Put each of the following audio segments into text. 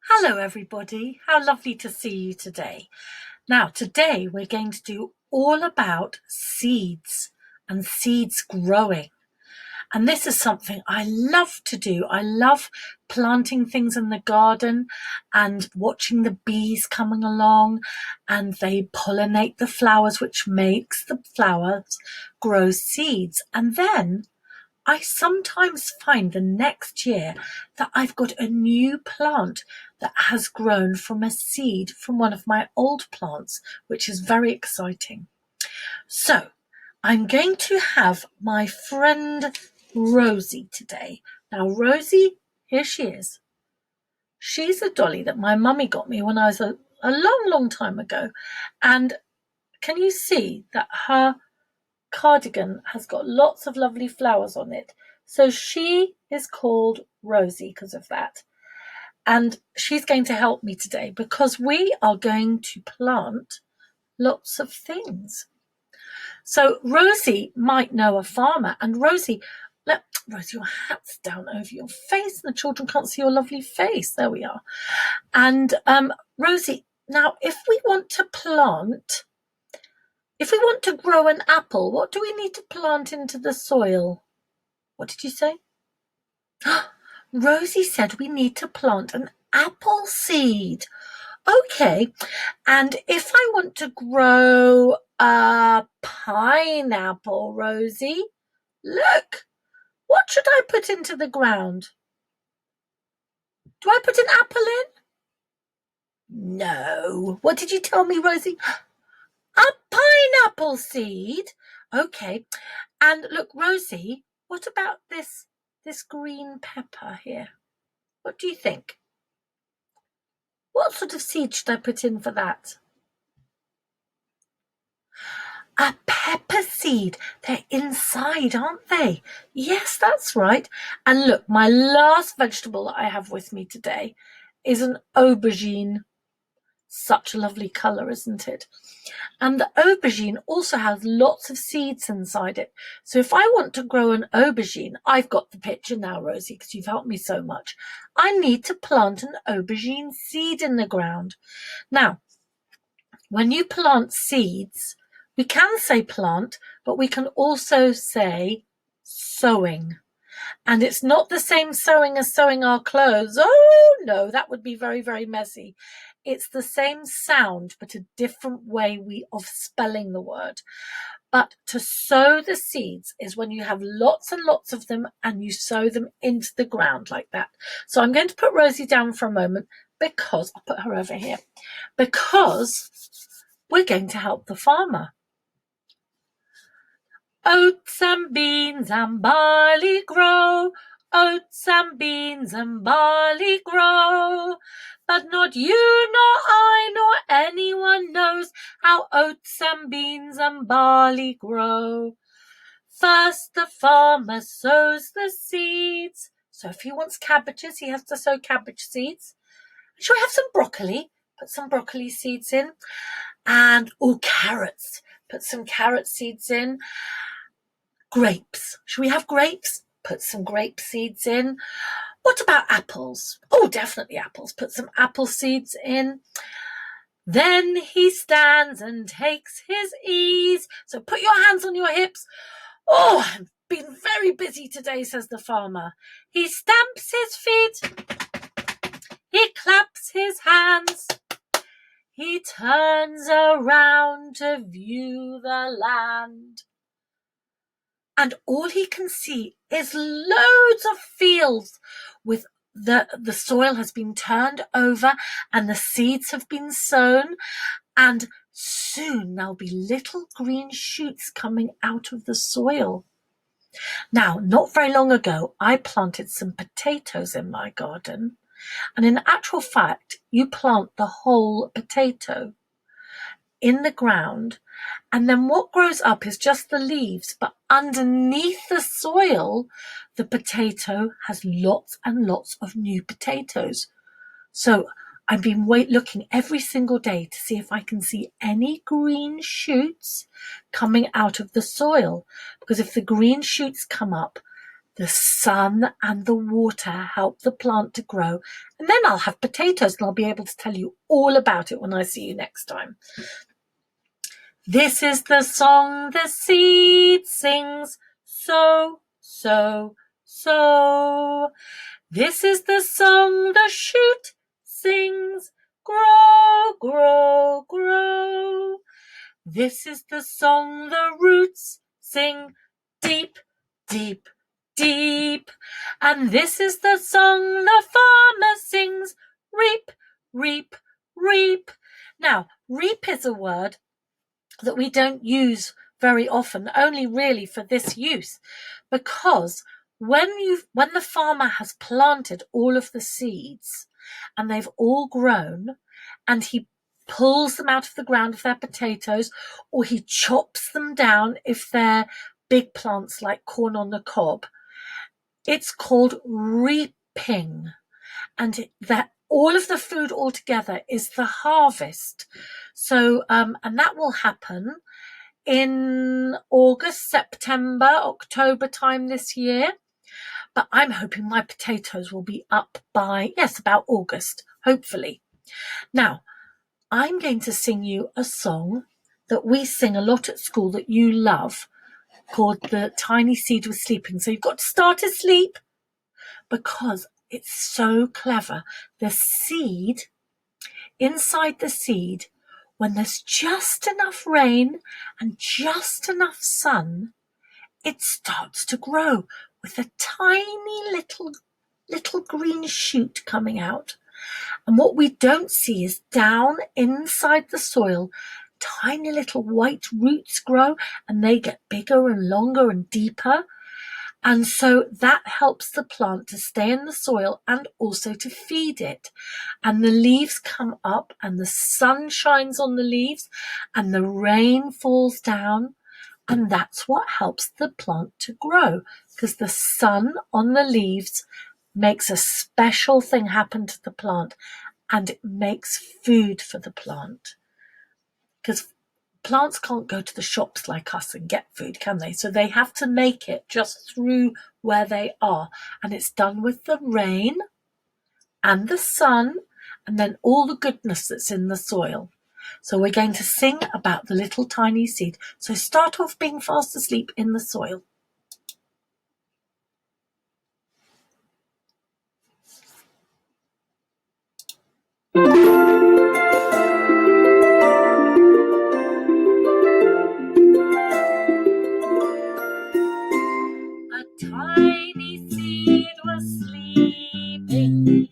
Hello everybody, how lovely to see you today. Now today we're going to do all about seeds and seeds growing. And this is something I love to do. I love planting things in the garden and watching the bees coming along, and they pollinate the flowers, which makes the flowers grow seeds. And then I sometimes find the next year that I've got a new plant that has grown from a seed from one of my old plants, which is very exciting. So I'm going to have my friend Rosie today. Now, Rosie, here she is. She's a dolly that my mummy got me when I was a long time ago. And can you see that her cardigan has got lots of lovely flowers on it? So she is called Rosie because of that. And she's going to help me today because we are going to plant lots of things. So Rosie might know a farmer, and Rosie, your hat's down over your face and the children can't see your lovely face. There we are. And Rosie, now if we want to grow an apple, what do we need to plant into the soil? What did you say? Rosie said we need to plant an apple seed. Okay, and if I want to grow a pineapple, Rosie, look, what should I put into the ground? Do I put an apple in? No. What did you tell me, Rosie? A pineapple seed. Okay. And look, Rosie, what about this green pepper here? What do you think? What sort of seed should I put in for that? A pepper seed. They're inside, aren't they? Yes, that's right. And look, my last vegetable that I have with me today is an aubergine. Such a lovely colour, isn't it? And the aubergine also has lots of seeds inside it. So if I want to grow an aubergine, I've got the picture now, Rosie, because you've helped me so much. I need to plant an aubergine seed in the ground. Now, when you plant seeds, we can say plant, but we can also say sowing. And it's not the same sewing as sewing our clothes. Oh, no, that would be very, very messy. It's the same sound, but a different way of spelling the word. But to sow the seeds is when you have lots and lots of them and you sow them into the ground like that. So I'm going to put Rosie down for a moment because I'll put her over here, because we're going to help the farmer. Oats and beans and barley grow, oats and beans and barley grow. But not you, nor I, nor anyone knows how oats and beans and barley grow. First the farmer sows the seeds. So if he wants cabbages, he has to sow cabbage seeds. Shall we have some broccoli? Put some broccoli seeds in. And, carrots. Put some carrot seeds in. Grapes. Should we have grapes? Put some grape seeds in. What about apples? Oh, definitely apples. Put some apple seeds in. Then he stands and takes his ease. So put your hands on your hips. Oh, I've been very busy today, says the farmer. He stamps his feet. He claps his hands. He turns around to view the land. And all he can see is loads of fields with the soil has been turned over and the seeds have been sown. And soon there'll be little green shoots coming out of the soil. Now, not very long ago, I planted some potatoes in my garden. And in actual fact, you plant the whole potato in the ground, and then what grows up is just the leaves, but underneath the soil, the potato has lots and lots of new potatoes. So I've been looking every single day to see if I can see any green shoots coming out of the soil, because if the green shoots come up, The sun and the water help the plant to grow. And then I'll have potatoes and I'll be able to tell you all about it when I see you next time. This is the song the seed sings, so, so, so. This is the song the shoot sings, grow, grow, grow. This is the song the roots sing, deep, deep, deep. And this is the song the farmer sings, reap, reap, reap. Now, reap is a word that we don't use very often, only really for this use, because when the farmer has planted all of the seeds and they've all grown, and he pulls them out of the ground if they're potatoes, or he chops them down if they're big plants like corn on the cob, it's called reaping. And that all of the food altogether is the harvest. So, and that will happen in August, September, October time this year. But I'm hoping my potatoes will be up by, about August, hopefully. Now, I'm going to sing you a song that we sing a lot at school that you love, called The Tiny Seed Was Sleeping. So you've got to start asleep, because it's so clever. The seed, inside the seed, when there's just enough rain and just enough sun, it starts to grow with a tiny little green shoot coming out. And what we don't see is down inside the soil, tiny little white roots grow, and they get bigger and longer and deeper. And so that helps the plant to stay in the soil and also to feed it. And the leaves come up and the sun shines on the leaves and the rain falls down. And that's what helps the plant to grow, because the sun on the leaves makes a special thing happen to the plant, and it makes food for the plant. Because plants can't go to the shops like us and get food, can they? So they have to make it just through where they are. And it's done with the rain and the sun and then all the goodness that's in the soil. So we're going to sing about the little tiny seed. So start off being fast asleep in the soil. Tiny seed was sleeping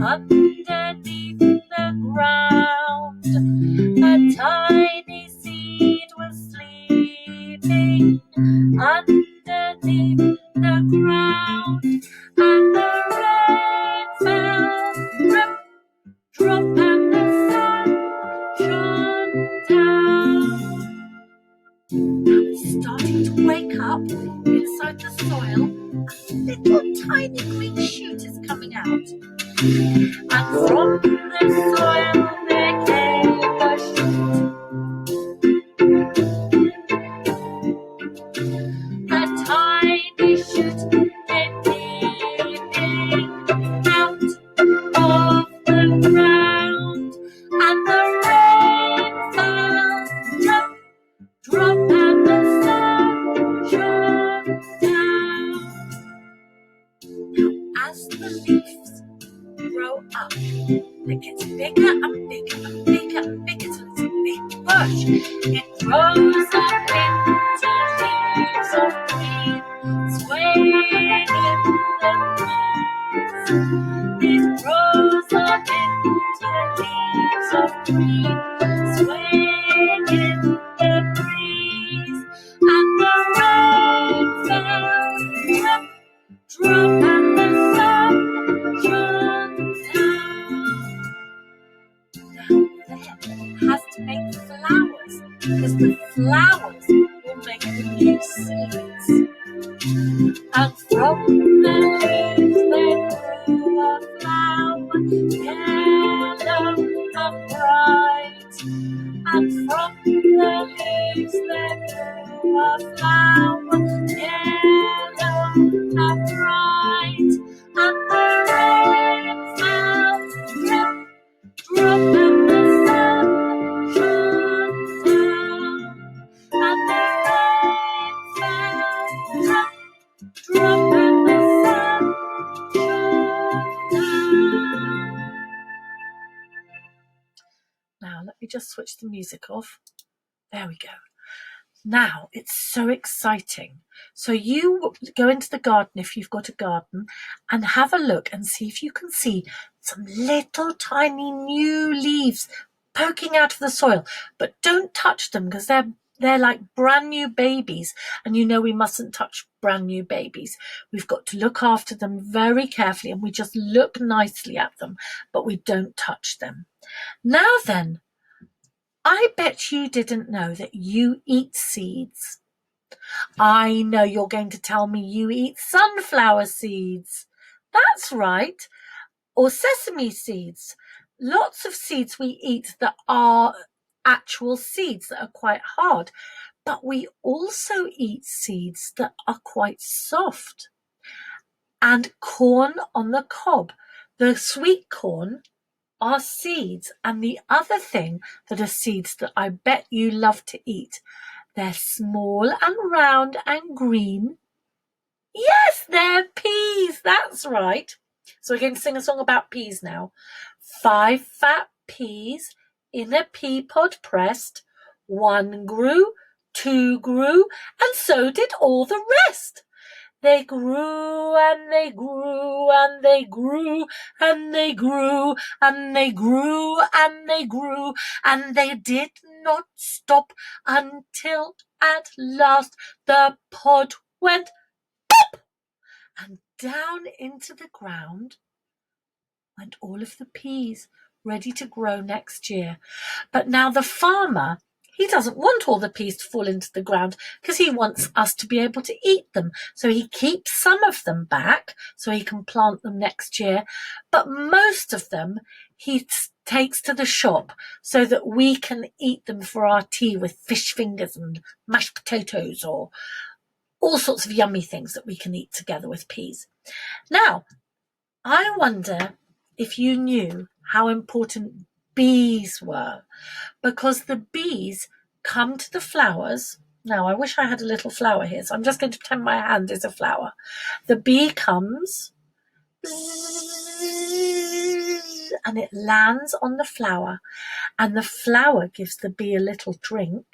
underneath the ground. A tiny seed was sleeping underneath the ground. And the rain fell, drip, drop, and the sun shone down. Now it's starting to wake up inside the soil, and a little tiny green shoot is coming out. And from the soil there came a shoot. A tiny shoot came peeping out of the ground, and the rain fell, drop, drop, and the sun shone down. Now, as the leaves grow up, it gets bigger and bigger and bigger and bigger till it's a big bush. It grows up into leaves of green, swaying in the breeze. It grows up into leaves of green, swaying in the breeze. And the rain fell, drip, drop, and the sun shone down. Now then has to make flowers, because the flowers will make the new seeds. And from the leaves there grew a flower, yellow and bright. And from the leaves there grew a flower, yellow and me just switch the music off. There we go. Now, it's so exciting. So you go into the garden if you've got a garden and have a look and see if you can see some little tiny new leaves poking out of the soil. But don't touch them because they're like brand new babies, and you know we mustn't touch brand new babies. We've got to look after them very carefully, and we just look nicely at them, but we don't touch them. Now then, I bet you didn't know that you eat seeds. I know you're going to tell me you eat sunflower seeds. That's right. Or sesame seeds. Lots of seeds we eat that are actual seeds that are quite hard. But we also eat seeds that are quite soft. And corn on the cob. The sweet corn are seeds, and the other thing that are seeds that I bet you love to eat, they're small and round and green. Yes, they're peas, that's right. So we're going to sing a song about peas now. 5 fat peas in a pea pod pressed, 1 grew, 2 grew, and so did all the rest. They grew and they grew and they grew and they grew and they grew and they grew, and they did not stop until at last the pod went pop, and down into the ground went all of the peas, ready to grow next year. But now the farmer, he doesn't want all the peas to fall into the ground because he wants us to be able to eat them. So he keeps some of them back so he can plant them next year. But most of them he takes to the shop so that we can eat them for our tea with fish fingers and mashed potatoes or all sorts of yummy things that we can eat together with peas. Now, I wonder if you knew how important bees were, because the bees come to the flowers. Now, I wish I had a little flower here, so I'm just going to pretend my hand is a flower. The bee comes and it lands on the flower, and the flower gives the bee a little drink,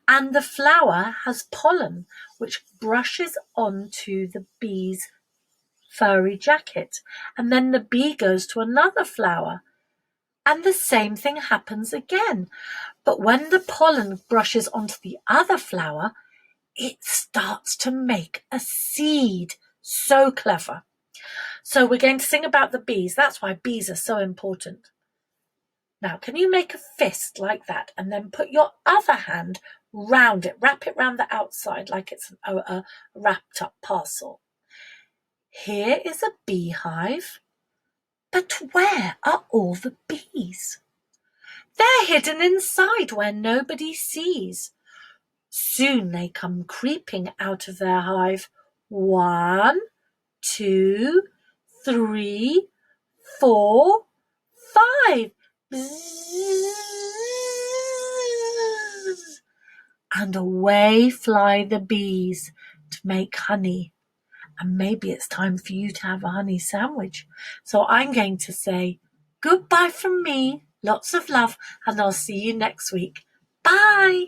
and the flower has pollen which brushes onto the bee's furry jacket, and then the bee goes to another flower, and the same thing happens again. But when the pollen brushes onto the other flower, it starts to make a seed. So clever. So we're going to sing about the bees. That's why bees are so important. Now, can you make a fist like that and then put your other hand round it, wrap it round the outside like it's a wrapped up parcel? Here is a beehive. But where are all the bees? They're hidden inside where nobody sees. Soon they come creeping out of their hive. 1, 2, 3, 4, 5. Bzzz. And away fly the bees to make honey. And maybe it's time for you to have a honey sandwich. So I'm going to say goodbye from me, lots of love, and I'll see you next week. Bye.